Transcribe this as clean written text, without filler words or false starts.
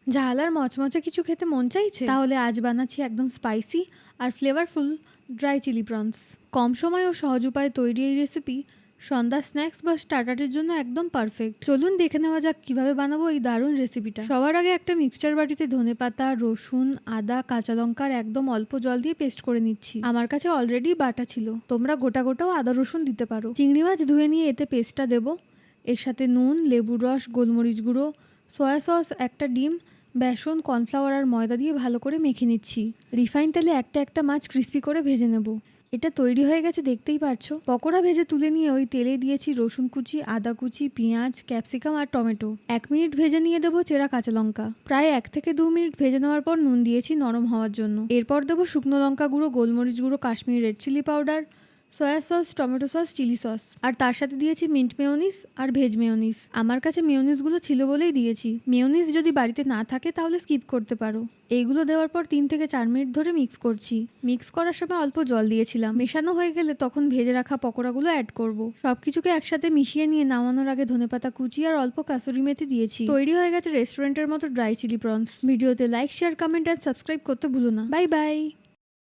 ঝাল আর মচমচে কিছু খেতে মন চাইছে, তাহলে আজ বানাচ্ছি একদম স্পাইসি আর ফ্লেভারফুল ড্রাই চিলি প্রনস। কম সময় ও সহজ উপায়ে তৈরি এই রেসিপি সন্ধ্যার স্ন্যাক্স বা স্টার্টারের জন্য একদম পারফেক্ট। চলুন দেখে নেওয়া যাক কিভাবে বানাবো এই দারুণ রেসিপিটা। সবার আগে একটা মিক্সচার বাটিতে ধনেপাতা, রসুন, আদা, কাঁচা লঙ্কার একদম অল্প জল দিয়ে পেস্ট করে নিচ্ছি। আমার কাছে অলরেডি বাটা ছিল, তোমরা গোটা গোটাও আদা রসুন দিতে পারো। চিংড়ি মাছ ধুয়ে নিয়ে এতে পেস্টটা দেবো। এর সাথে নুন, লেবুর রস, গোলমরিচ গুঁড়ো, সয়া সস, একটা ডিম, বেসন, কর্নফ্লাওয়ার আর ময়দা দিয়ে ভালো করে মেখে নিচ্ছি। রিফাইন তেলে একটা একটা মাছ ক্রিস্পি করে ভেজে নেব। এটা তৈরি হয়ে গেছে, দেখতেই পারছো। পকোড়া ভেজে তুলে নিয়ে ওই তেলে দিয়েছি রসুন কুচি, আদা কুচি, পেঁয়াজ, ক্যাপসিকাম আর টমেটো। 1 মিনিট ভেজে নিয়ে দেবো চেরা কাঁচা লঙ্কা। প্রায় 1 থেকে 2 মিনিট ভেজে নেওয়ার পর নুন দিয়েছি নরম হওয়ার জন্য। এরপর দেবো শুকনো লঙ্কা গুঁড়ো, গোলমরিচ গুঁড়ো, Kashmiri red chilli powder, soya sauce, tomato sauce, chilli sauce আর তার সাথে দিয়েছি মিন্ট মেয়োনিজ আর ভেজ মেয়োনিজ। আমার কাছে মেয়োনিজগুলো ছিল বলেই দিয়েছি। মেয়োনিজ যদি বাড়িতে না থাকে তাহলে স্কিপ করতে পারো। এইগুলো দেওয়ার পর 3 থেকে 4 মিনিট ধরে মিক্স করছি। মিক্স করার সময় অল্প জল দিয়েছিলাম। মেশানো হয়ে গেলে তখন ভেজে রাখা পকোড়াগুলো অ্যাড করব। সবকিছুকে একসাথে মিশিয়ে নিয়ে নামানোর আগে ধনেপাতা কুচি আর অল্প কাসুরি মেথি দিয়েছি। তৈরি হয়ে গেছে রেস্টুরেন্টের মতো ড্রাই চিলি প্রনস। ভিডিওতে লাইক, শেয়ার, কমেন্ট আর সাবস্ক্রাইব করতে ভুলো না। Bye bye.